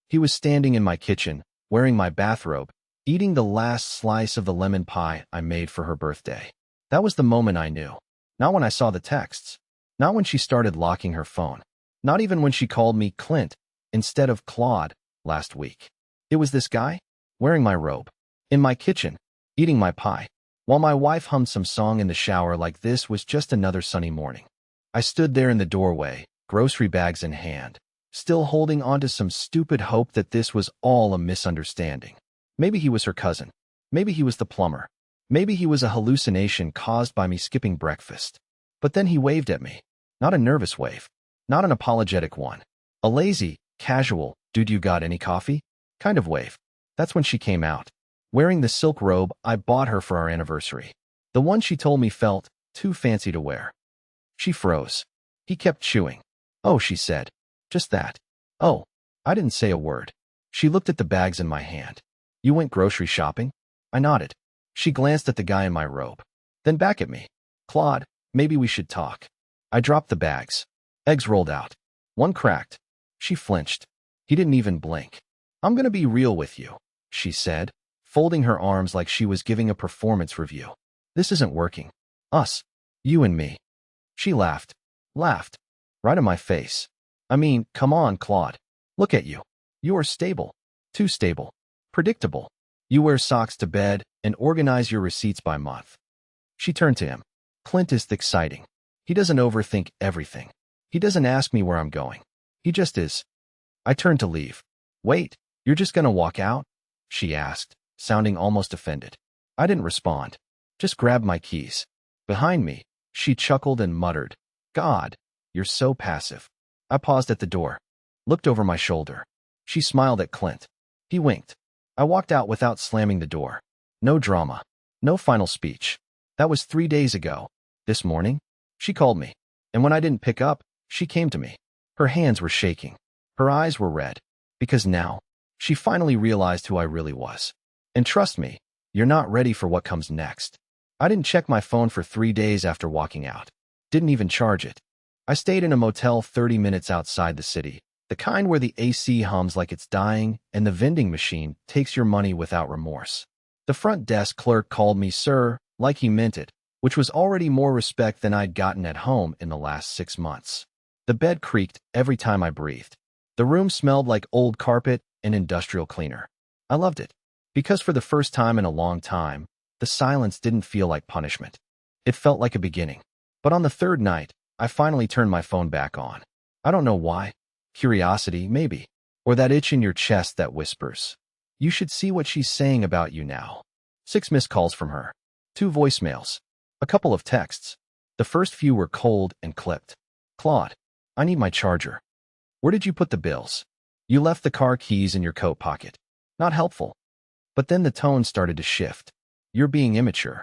He was standing in my kitchen, wearing my bathrobe, eating the last slice of the lemon pie I made for her birthday. That was the moment I knew. Not when I saw the texts. Not when she started locking her phone. Not even when she called me Clint instead of Claude last week. It was this guy, wearing my robe, in my kitchen, eating my pie, while my wife hummed some song in the shower like this was just another sunny morning. I stood there in the doorway, grocery bags in hand, still holding on to some stupid hope that this was all a misunderstanding. Maybe he was her cousin. Maybe he was the plumber. Maybe he was a hallucination caused by me skipping breakfast. But then he waved at me. Not a nervous wave. Not an apologetic one. A lazy, casual, "Dude, you got any coffee?" kind of wave. That's when she came out, wearing the silk robe I bought her for our anniversary. The one she told me felt too fancy to wear. She froze. He kept chewing. "Oh," she said. "Just that." "Oh." I didn't say a word. She looked at the bags in my hand. "You went grocery shopping?" I nodded. She glanced at the guy in my robe, then back at me. "Claude, maybe we should talk." I dropped the bags. Eggs rolled out. One cracked. She flinched. He didn't even blink. "I'm gonna be real with you," she said, folding her arms like she was giving a performance review. "This isn't working. Us. You and me." She laughed. Laughed. Right in my face. "I mean, come on, Claude. Look at you. You are stable. Too stable. Predictable. You wear socks to bed and organize your receipts by month." She turned to him. "Clint is exciting. He doesn't overthink everything. He doesn't ask me where I'm going. He just is." I turned to leave. "Wait, you're just gonna walk out?" she asked, sounding almost offended. I didn't respond. Just grabbed my keys. Behind me, she chuckled and muttered, "God, you're so passive." I paused at the door, looked over my shoulder. She smiled at Clint. He winked. I walked out without slamming the door. No drama. No final speech. That was 3 days ago. This morning, she called me. And when I didn't pick up, she came to me. Her hands were shaking. Her eyes were red. Because now, she finally realized who I really was. And trust me, you're not ready for what comes next. I didn't check my phone for 3 days after walking out. Didn't even charge it. I stayed in a motel 30 minutes outside the city. The kind where the AC hums like it's dying and the vending machine takes your money without remorse. The front desk clerk called me sir, like he meant it, which was already more respect than I'd gotten at home in the last 6 months. The bed creaked every time I breathed. The room smelled like old carpet and industrial cleaner. I loved it, because for the first time in a long time, the silence didn't feel like punishment. It felt like a beginning. But on the third night, I finally turned my phone back on. I don't know why. Curiosity, maybe. Or that itch in your chest that whispers, "You should see what she's saying about you now." 6 missed calls from her. 2 voicemails. A couple of texts. The first few were cold and clipped. "Claude, I need my charger." "Where did you put the bills?" "You left the car keys in your coat pocket." Not helpful. But then the tone started to shift. "You're being immature.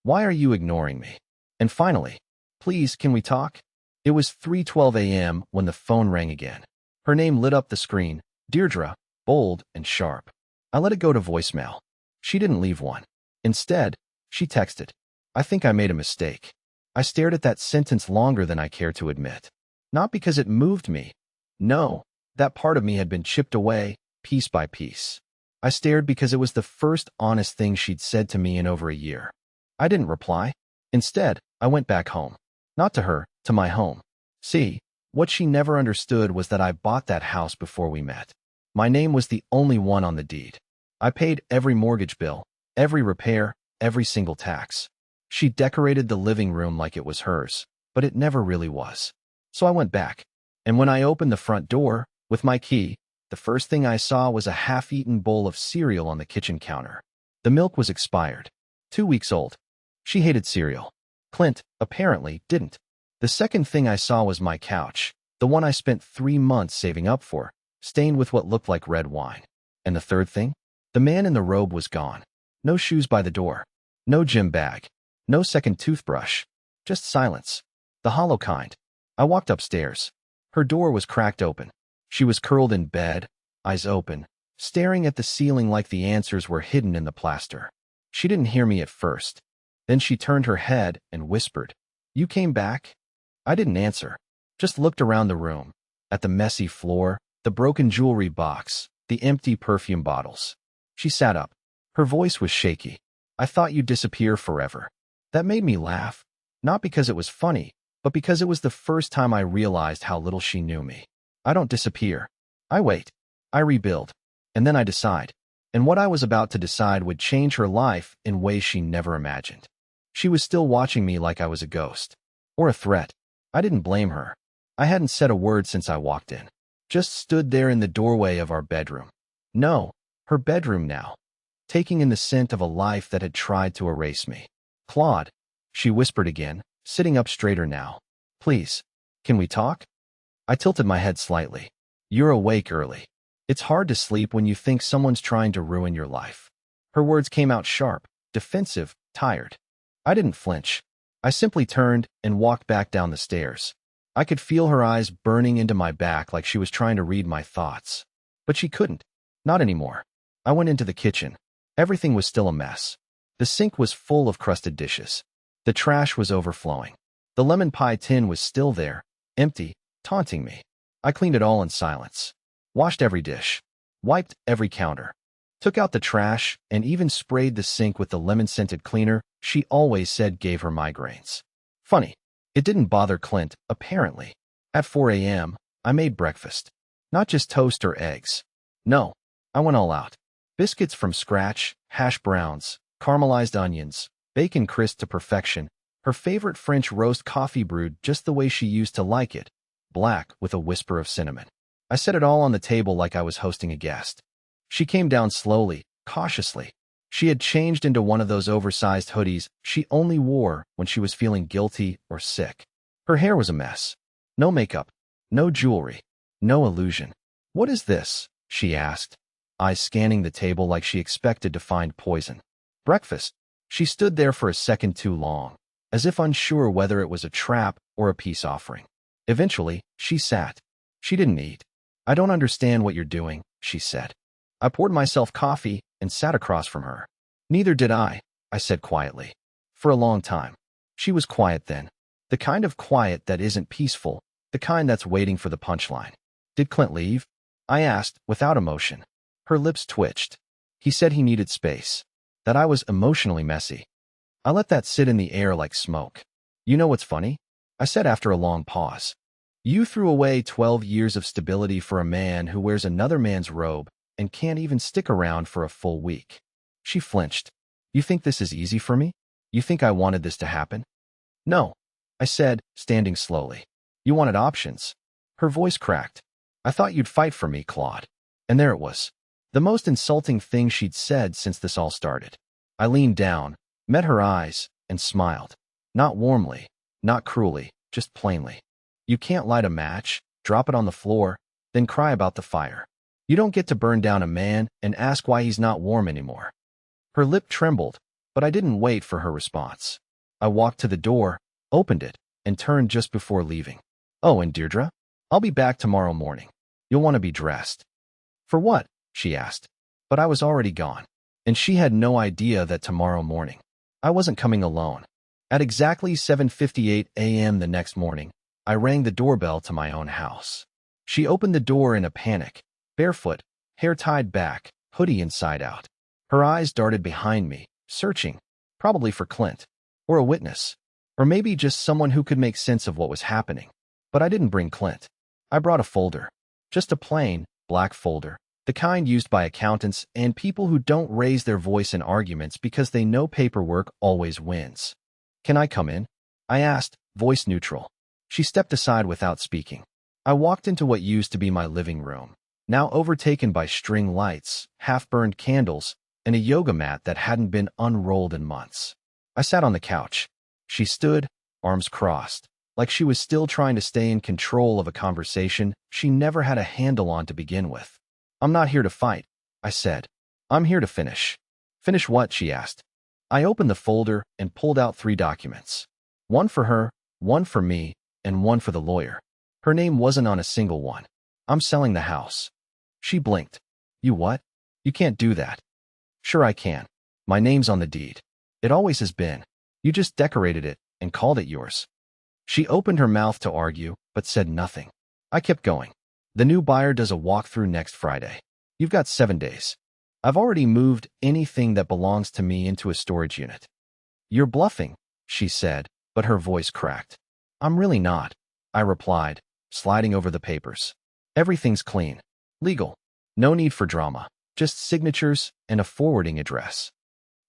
Why are you ignoring me?" And finally, "Please, can we talk?" It was 3:12 a.m. when the phone rang again. Her name lit up the screen, Deirdre, bold and sharp. I let it go to voicemail. She didn't leave one. Instead, she texted, "I think I made a mistake." I stared at that sentence longer than I cared to admit. Not because it moved me. No, that part of me had been chipped away, piece by piece. I stared because it was the first honest thing she'd said to me in over a year. I didn't reply. Instead, I went back home. Not to her, to my home. See, what she never understood was that I bought that house before we met. My name was the only one on the deed. I paid every mortgage bill, every repair, every single tax. She decorated the living room like it was hers, but it never really was. So I went back. And when I opened the front door, with my key, the first thing I saw was a half-eaten bowl of cereal on the kitchen counter. The milk was expired. 2 weeks old. She hated cereal. Clint, apparently, didn't. The second thing I saw was my couch, the one I spent 3 months saving up for, stained with what looked like red wine. And the third thing? The man in the robe was gone. No shoes by the door. No gym bag. No second toothbrush. Just silence. The hollow kind. I walked upstairs. Her door was cracked open. She was curled in bed, eyes open, staring at the ceiling like the answers were hidden in the plaster. She didn't hear me at first. Then she turned her head and whispered, "You came back?" I didn't answer. Just looked around the room, at the messy floor, The broken jewelry box, the empty perfume bottles. She sat up. Her voice was shaky. I thought you'd disappear forever. That made me laugh. Not because it was funny, but because it was the first time I realized how little she knew me. I don't disappear. I wait. I rebuild. And then I decide. And what I was about to decide would change her life in ways she never imagined. She was still watching me like I was a ghost. Or a threat. I didn't blame her. I hadn't said a word since I walked in. Just stood there in the doorway of our bedroom. No, her bedroom now. Taking in the scent of a life that had tried to erase me. Claude, she whispered again, sitting up straighter now. Please, can we talk? I tilted my head slightly. You're awake early. It's hard to sleep when you think someone's trying to ruin your life. Her words came out sharp, defensive, tired. I didn't flinch. I simply turned and walked back down the stairs. I could feel her eyes burning into my back like she was trying to read my thoughts. But she couldn't. Not anymore. I went into the kitchen. Everything was still a mess. The sink was full of crusted dishes. The trash was overflowing. The lemon pie tin was still there, empty, taunting me. I cleaned it all in silence. Washed every dish. Wiped every counter. Took out the trash and even sprayed the sink with the lemon-scented cleaner she always said gave her migraines. Funny. It didn't bother Clint, apparently. At 4 a.m., I made breakfast. Not just toast or eggs. No, I went all out. Biscuits from scratch, hash browns, caramelized onions, bacon crisped to perfection, her favorite French roast coffee brewed just the way she used to like it, black with a whisper of cinnamon. I set it all on the table like I was hosting a guest. She came down slowly, cautiously. She had changed into one of those oversized hoodies she only wore when she was feeling guilty or sick. Her hair was a mess. No makeup, no jewelry, no illusion. What is this? She asked, eyes scanning the table like she expected to find poison. Breakfast. She stood there for a second too long, as if unsure whether it was a trap or a peace offering. Eventually, she sat. She didn't eat. I don't understand what you're doing, she said. I poured myself coffee and sat across from her. Neither did I said quietly. For a long time. She was quiet then. The kind of quiet that isn't peaceful, the kind that's waiting for the punchline. Did Clint leave? I asked, without emotion. Her lips twitched. He said he needed space. That I was emotionally messy. I let that sit in the air like smoke. You know what's funny? I said after a long pause. You threw away 12 years of stability for a man who wears another man's robe and can't even stick around for a full week. She flinched. You think this is easy for me? You think I wanted this to happen? No, I said, standing slowly. You wanted options. Her voice cracked. I thought you'd fight for me, Claude. And there it was. The most insulting thing she'd said since this all started. I leaned down, met her eyes, and smiled. Not warmly, not cruelly, just plainly. You can't light a match, drop it on the floor, then cry about the fire. You don't get to burn down a man and ask why he's not warm anymore. Her lip trembled, but I didn't wait for her response. I walked to the door, opened it, and turned just before leaving. Oh, and Deirdre? I'll be back tomorrow morning. You'll want to be dressed. For what? She asked. But I was already gone, and she had no idea that tomorrow morning. I wasn't coming alone. At exactly 7:58 a.m. the next morning, I rang the doorbell to my own house. She opened the door in a panic, barefoot, hair tied back, hoodie inside out. Her eyes darted behind me, searching, probably for Clint, or a witness, or maybe just someone who could make sense of what was happening. But I didn't bring Clint. I brought a folder. Just a plain, black folder, the kind used by accountants and people who don't raise their voice in arguments because they know paperwork always wins. Can I come in? I asked, voice neutral. She stepped aside without speaking. I walked into what used to be my living room, now overtaken by string lights, half-burned candles, and a yoga mat that hadn't been unrolled in months. I sat on the couch. She stood, arms crossed, like she was still trying to stay in control of a conversation she never had a handle on to begin with. I'm not here to fight, I said. I'm here to finish. Finish what? She asked. I opened the folder and pulled out 3 documents. One for her, one for me, and one for the lawyer. Her name wasn't on a single one. I'm selling the house. She blinked. You what? You can't do that. Sure I can. My name's on the deed. It always has been. You just decorated it and called it yours. She opened her mouth to argue, but said nothing. I kept going. The new buyer does a walkthrough next Friday. You've got 7 days. I've already moved anything that belongs to me into a storage unit. You're bluffing, she said, but her voice cracked. I'm really not, I replied, sliding over the papers. Everything's clean. Legal. No need for drama. Just signatures and a forwarding address.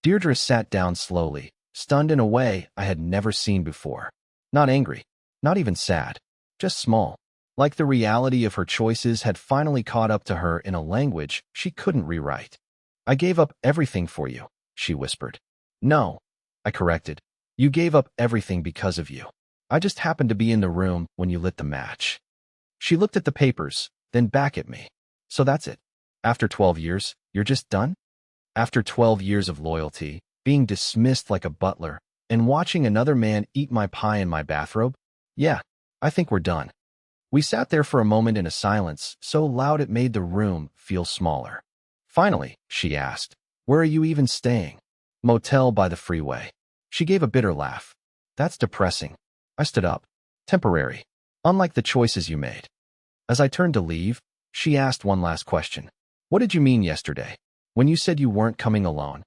Deirdre sat down slowly, stunned in a way I had never seen before. Not angry. Not even sad. Just small. Like the reality of her choices had finally caught up to her in a language she couldn't rewrite. I gave up everything for you, she whispered. No, I corrected. You gave up everything because of you. I just happened to be in the room when you lit the match. She looked at the papers, then back at me. So that's it. After 12 years, you're just done? After 12 years of loyalty, being dismissed like a butler, and watching another man eat my pie in my bathrobe? Yeah, I think we're done. We sat there for a moment in a silence so loud it made the room feel smaller. Finally, she asked, where are you even staying? Motel by the freeway. She gave a bitter laugh. That's depressing. I stood up. Temporary. Unlike the choices you made. As I turned to leave, she asked one last question. What did you mean yesterday, when you said you weren't coming alone?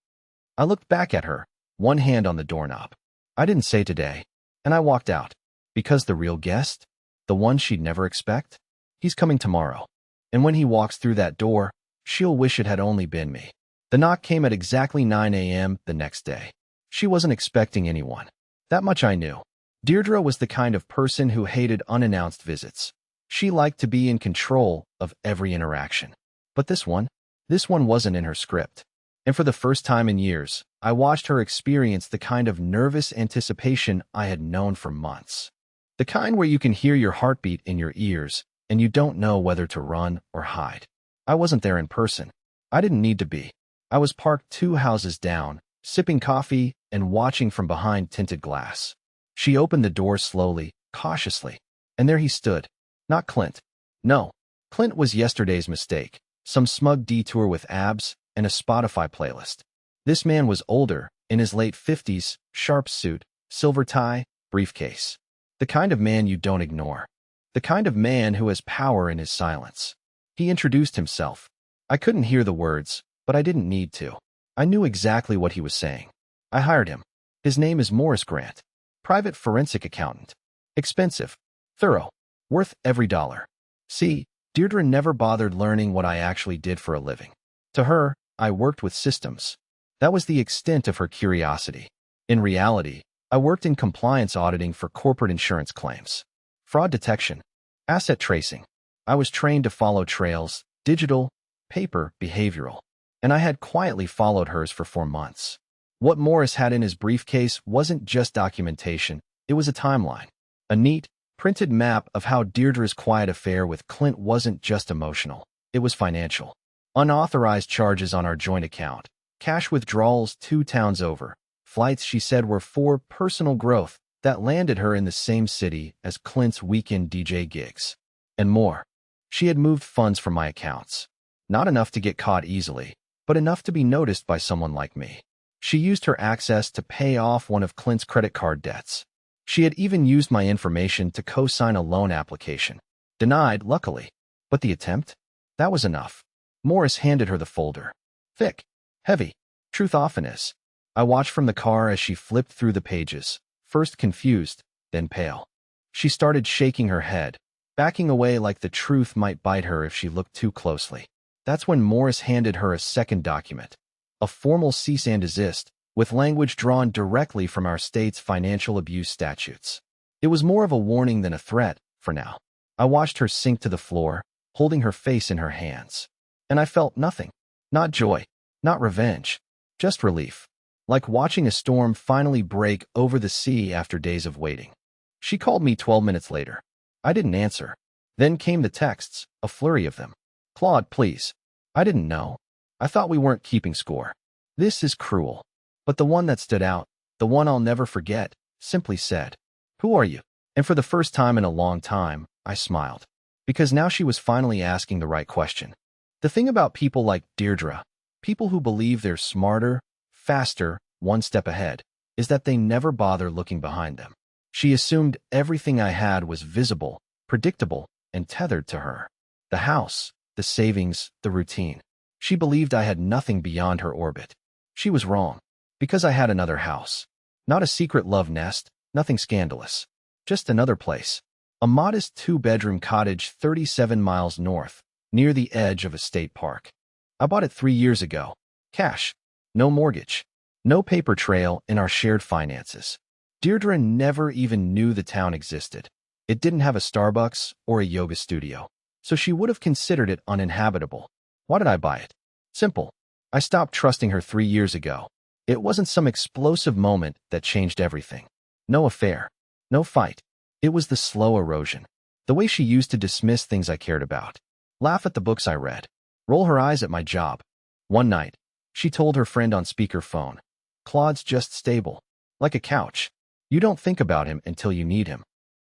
I looked back at her, one hand on the doorknob. I didn't say today, and I walked out. Because the real guest, the one she'd never expect, he's coming tomorrow. And when he walks through that door, she'll wish it had only been me. The knock came at exactly 9 a.m. the next day. She wasn't expecting anyone. That much I knew. Deirdre was the kind of person who hated unannounced visits. She liked to be in control of every interaction. But this one wasn't in her script. And for the first time in years, I watched her experience the kind of nervous anticipation I had known for months. The kind where you can hear your heartbeat in your ears, and you don't know whether to run or hide. I wasn't there in person. I didn't need to be. I was parked 2 houses down, sipping coffee and watching from behind tinted glass. She opened the door slowly, cautiously, and there he stood. Not Clint. No, Clint was yesterday's mistake, some smug detour with abs and a Spotify playlist. This man was older, in his late 50s, sharp suit, silver tie, briefcase. The kind of man you don't ignore. The kind of man who has power in his silence. He introduced himself. I couldn't hear the words, but I didn't need to. I knew exactly what he was saying. I hired him. His name is Morris Grant. Private forensic accountant. Expensive. Thorough. Worth every dollar. See, Deirdre never bothered learning what I actually did for a living. To her, I worked with systems. That was the extent of her curiosity. In reality, I worked in compliance auditing for corporate insurance claims, fraud detection, asset tracing. I was trained to follow trails, digital, paper, behavioral, and I had quietly followed hers for 4 months. What Morris had in his briefcase wasn't just documentation, it was a timeline, a neat, printed map of how Deirdre's quiet affair with Clint wasn't just emotional, it was financial. Unauthorized charges on our joint account, cash withdrawals 2 towns over, flights she said were for personal growth that landed her in the same city as Clint's weekend DJ gigs. And more. She had moved funds from my accounts. Not enough to get caught easily, but enough to be noticed by someone like me. She used her access to pay off one of Clint's credit card debts. She had even used my information to co-sign a loan application. Denied, luckily. But the attempt? That was enough. Morris handed her the folder. Thick. Heavy. Truth often is. I watched from the car as she flipped through the pages, first confused, then pale. She started shaking her head, backing away like the truth might bite her if she looked too closely. That's when Morris handed her a second document, a formal cease and desist, with language drawn directly from our state's financial abuse statutes. It was more of a warning than a threat, for now. I watched her sink to the floor, holding her face in her hands. And I felt nothing. Not joy, not revenge, just relief. Like watching a storm finally break over the sea after days of waiting. She called me 12 minutes later. I didn't answer. Then came the texts, a flurry of them. Claude, please. I didn't know. I thought we weren't keeping score. This is cruel. But the one that stood out, the one I'll never forget, simply said, "Who are you?" And for the first time in a long time, I smiled. Because now she was finally asking the right question. The thing about people like Deirdre, people who believe they're smarter, faster, one step ahead, is that they never bother looking behind them. She assumed everything I had was visible, predictable, and tethered to her. The house, the savings, the routine. She believed I had nothing beyond her orbit. She was wrong. Because I had another house. Not a secret love nest, nothing scandalous. Just another place. A modest 2-bedroom cottage 37 miles north, near the edge of a state park. I bought it 3 years ago. Cash. No mortgage. No paper trail in our shared finances. Deirdre never even knew the town existed. It didn't have a Starbucks or a yoga studio, so she would have considered it uninhabitable. Why did I buy it? Simple. I stopped trusting her 3 years ago. It wasn't some explosive moment that changed everything. No affair. No fight. It was the slow erosion. The way she used to dismiss things I cared about. Laugh at the books I read. Roll her eyes at my job. One night, she told her friend on speakerphone, "Claude's just stable. Like a couch. You don't think about him until you need him."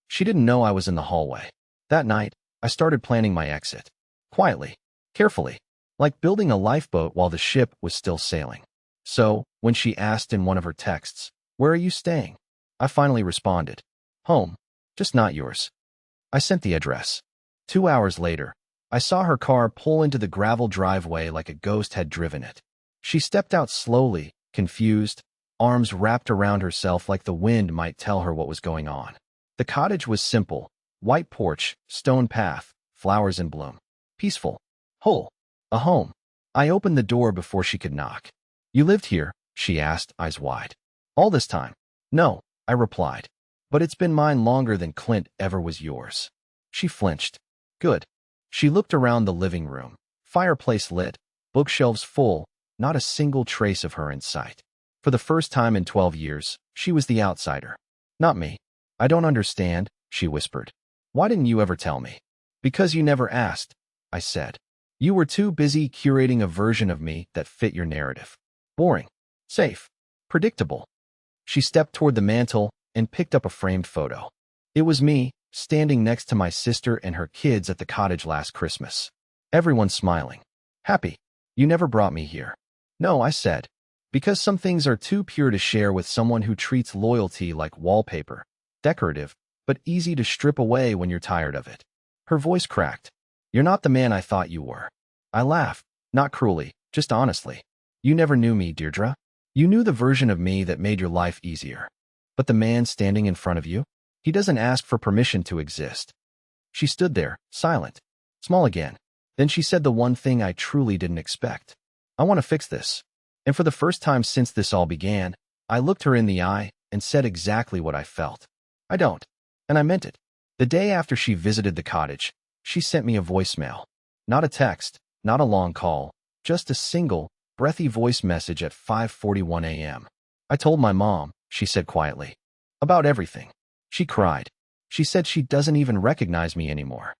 She didn't know I was in the hallway. That night, I started planning my exit. Quietly. Carefully. Like building a lifeboat while the ship was still sailing. So, when she asked in one of her texts, "Where are you staying?" I finally responded, "Home. Just not yours." I sent the address. 2 hours later, I saw her car pull into the gravel driveway like a ghost had driven it. She stepped out slowly, confused, arms wrapped around herself like the wind might tell her what was going on. The cottage was simple. White porch, stone path, flowers in bloom. Peaceful. Whole. A home. I opened the door before she could knock. "You lived here?" she asked, eyes wide. "All this time?" "No," I replied. "But it's been mine longer than Clint ever was yours." She flinched. "Good." She looked around the living room. Fireplace lit, bookshelves full, not a single trace of her in sight. For the first time in 12 years, she was the outsider. "Not me. I don't understand," she whispered. "Why didn't you ever tell me?" "Because you never asked," I said. "You were too busy curating a version of me that fit your narrative. Boring. Safe. Predictable." She stepped toward the mantel and picked up a framed photo. It was me, standing next to my sister and her kids at the cottage last Christmas. Everyone smiling. Happy. "You never brought me here." "No," I said. "Because some things are too pure to share with someone who treats loyalty like wallpaper. Decorative, but easy to strip away when you're tired of it." Her voice cracked. "You're not the man I thought you were." I laughed, not cruelly, just honestly. "You never knew me, Deirdre. You knew the version of me that made your life easier. But the man standing in front of you? He doesn't ask for permission to exist." She stood there, silent, small again. Then she said the one thing I truly didn't expect. "I want to fix this." And for the first time since this all began, I looked her in the eye and said exactly what I felt. "I don't." And I meant it. The day after she visited the cottage, she sent me a voicemail. Not a text, not a long call, just a single, breathy voice message at 5:41 a.m. "I told my mom," she said quietly. "About everything." She cried. She said she doesn't even recognize me anymore.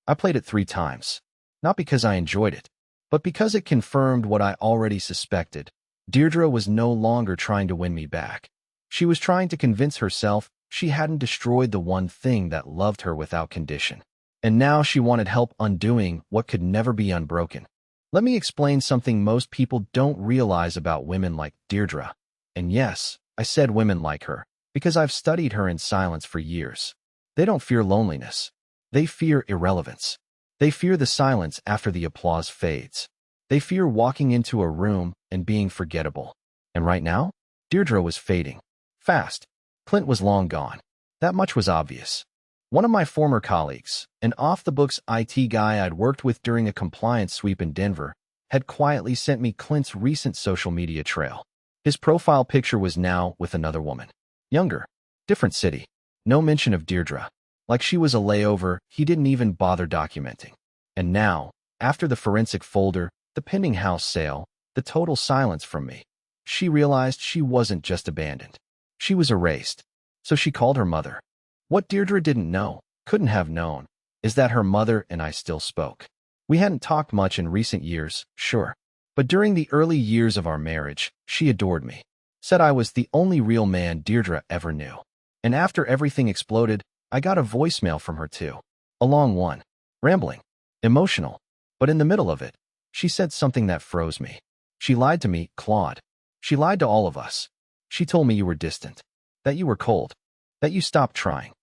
I played it 3 times. Not because I enjoyed it, but because it confirmed what I already suspected. Deirdre was no longer trying to win me back. She was trying to convince herself she hadn't destroyed the one thing that loved her without condition. And now she wanted help undoing what could never be unbroken. Let me explain something most people don't realize about women like Deirdre. And yes, I said women like her, because I've studied her in silence for years. They don't fear loneliness. They fear irrelevance. They fear the silence after the applause fades. They fear walking into a room and being forgettable. And right now, Deirdre was fading. Fast. Clint was long gone. That much was obvious. One of my former colleagues, an off-the-books IT guy I'd worked with during a compliance sweep in Denver, had quietly sent me Clint's recent social media trail. His profile picture was now with another woman. Younger. Different city. No mention of Deirdre. Like she was a layover he didn't even bother documenting. And now, after the forensic folder, the pending house sale, the total silence from me, she realized she wasn't just abandoned. She was erased. So she called her mother. What Deirdre didn't know, couldn't have known, is that her mother and I still spoke. We hadn't talked much in recent years, sure. But during the early years of our marriage, she adored me. Said I was the only real man Deirdre ever knew. And after everything exploded, I got a voicemail from her too. A long one. Rambling. Emotional. But in the middle of it, she said something that froze me. She lied to me, Claude. She lied to all of us. She told me you were distant. That you were cold. That you stopped trying.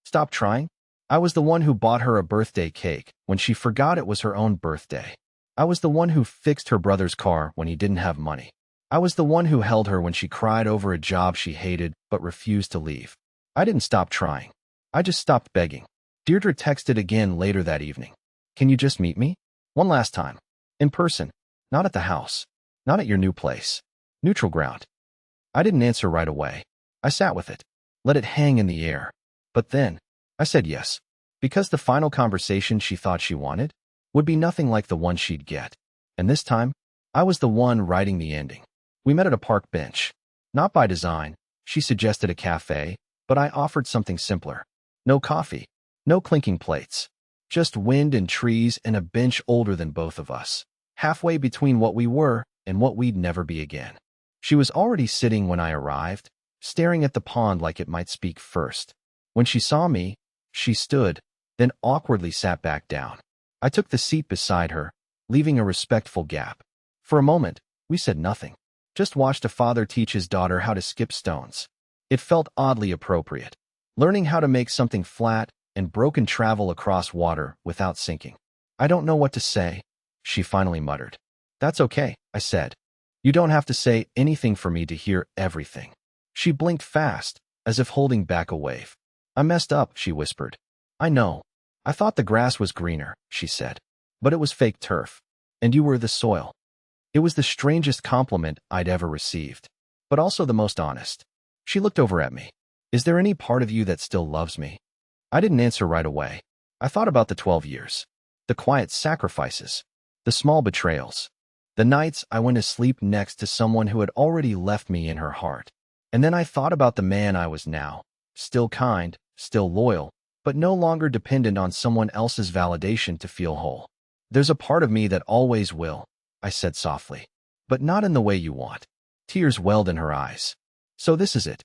Stop trying? I was the one who bought her a birthday cake when she forgot it was her own birthday. I was the one who fixed her brother's car when he didn't have money. I was the one who held her when she cried over a job she hated but refused to leave. I didn't stop trying. I just stopped begging. Deirdre texted again later that evening. Can you just meet me? One last time. In person. Not at the house. Not at your new place. Neutral ground. I didn't answer right away. I sat with it. Let it hang in the air. But then, I said yes. Because the final conversation she thought she wanted would be nothing like the one she'd get. And this time, I was the one writing the ending. We met at a park bench. Not by design. She suggested a cafe, but I offered something simpler. No coffee. No clinking plates. Just wind and trees and a bench older than both of us. Halfway between what we were and what we'd never be again. She was already sitting when I arrived, staring at the pond like it might speak first. When she saw me, she stood, then awkwardly sat back down. I took the seat beside her, leaving a respectful gap. For a moment, we said nothing. Just watched a father teach his daughter how to skip stones. It felt oddly appropriate. Learning how to make something flat and broken travel across water without sinking. I don't know what to say, she finally muttered. That's okay, I said. You don't have to say anything for me to hear everything. She blinked fast, as if holding back a wave. I messed up, she whispered. I know. I thought the grass was greener, she said. But it was fake turf. And you were the soil. It was the strangest compliment I'd ever received, but also the most honest. She looked over at me. Is there any part of you that still loves me? I didn't answer right away. I thought about the 12 years. The quiet sacrifices. The small betrayals. The nights I went to sleep next to someone who had already left me in her heart. And then I thought about the man I was now. Still kind, still loyal, but no longer dependent on someone else's validation to feel whole. There's a part of me that always will, I said softly. But not in the way you want. Tears welled in her eyes. So this is it.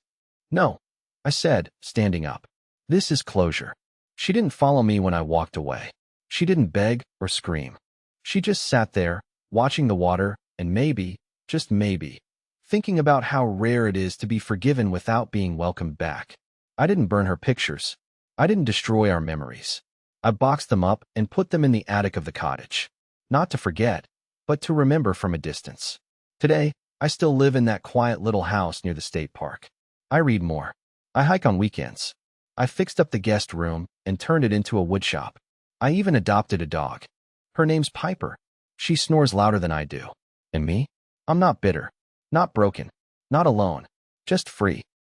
No, I said, standing up. This is closure. She didn't follow me when I walked away. She didn't beg or scream. She just sat there, watching the water, and maybe, just maybe, thinking about how rare it is to be forgiven without being welcomed back. I didn't burn her pictures. I didn't destroy our memories. I boxed them up and put them in the attic of the cottage. Not to forget, but to remember from a distance. Today, I still live in that quiet little house near the state park. I read more. I hike on weekends. I fixed up the guest room and turned it into a woodshop. I even adopted a dog. Her name's Piper. She snores louder than I do. And me? I'm not bitter. Not broken. Not alone. Just free.